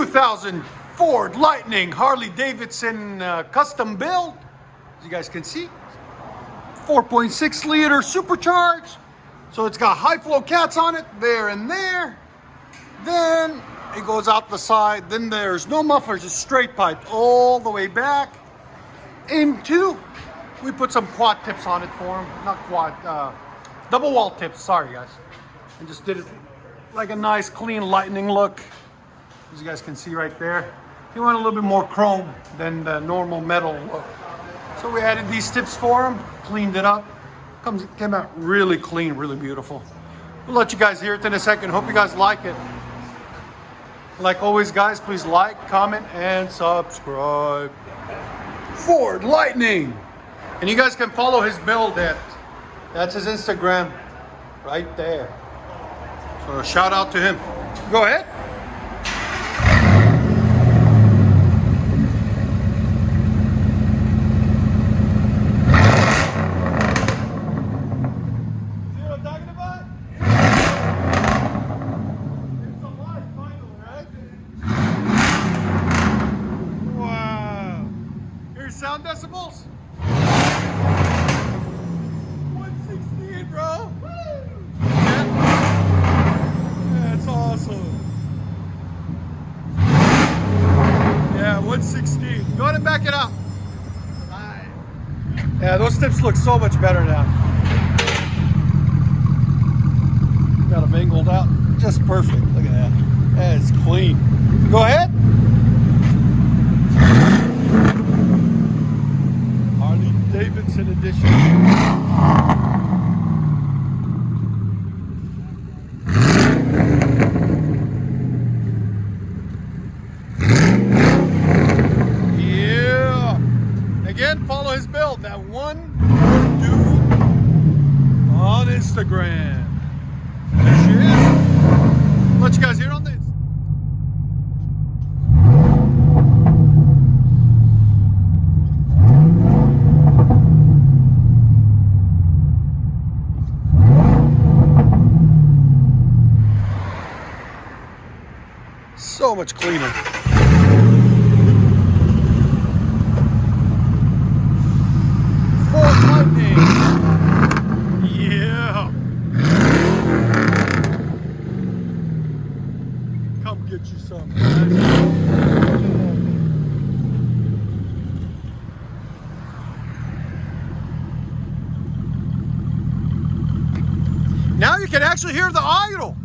2000 Ford Lightning Harley Davidson custom build. As you guys can see, 4.6 liter supercharged. So it's got high flow cats on it, there and there. Then it goes out the side. Then there's no mufflers, it's straight piped all the way back into. We put some quad tips on it for him, not quad, double wall tips. Sorry guys, and just did it like a nice clean Lightning look, as you guys can see right there. He wanted a little bit more chrome than the normal metal look, so we added these tips for him, cleaned it up. Came out really clean, really beautiful. We'll let you guys hear it in a second. Hope you guys like it. Like always guys, please like, comment, and subscribe. Ford Lightning. And you guys can follow his build that's his Instagram right there. So shout out to him. Go ahead. See what I'm talking about? It's alive finally, right? Wow. Here's sound decibels. 116, bro. Yeah. That's awesome. Yeah, 116. Go ahead and back it up. Yeah, those tips look so much better now. Got them angled out just perfect. Look at that. That is clean. Go ahead. Harley Davidson edition. Again, follow his build, that one dude on Instagram. There she is. I'll let you guys hear on this. So much cleaner. Lightning. Yeah. Come get you some, guys. Now you can actually hear the idle.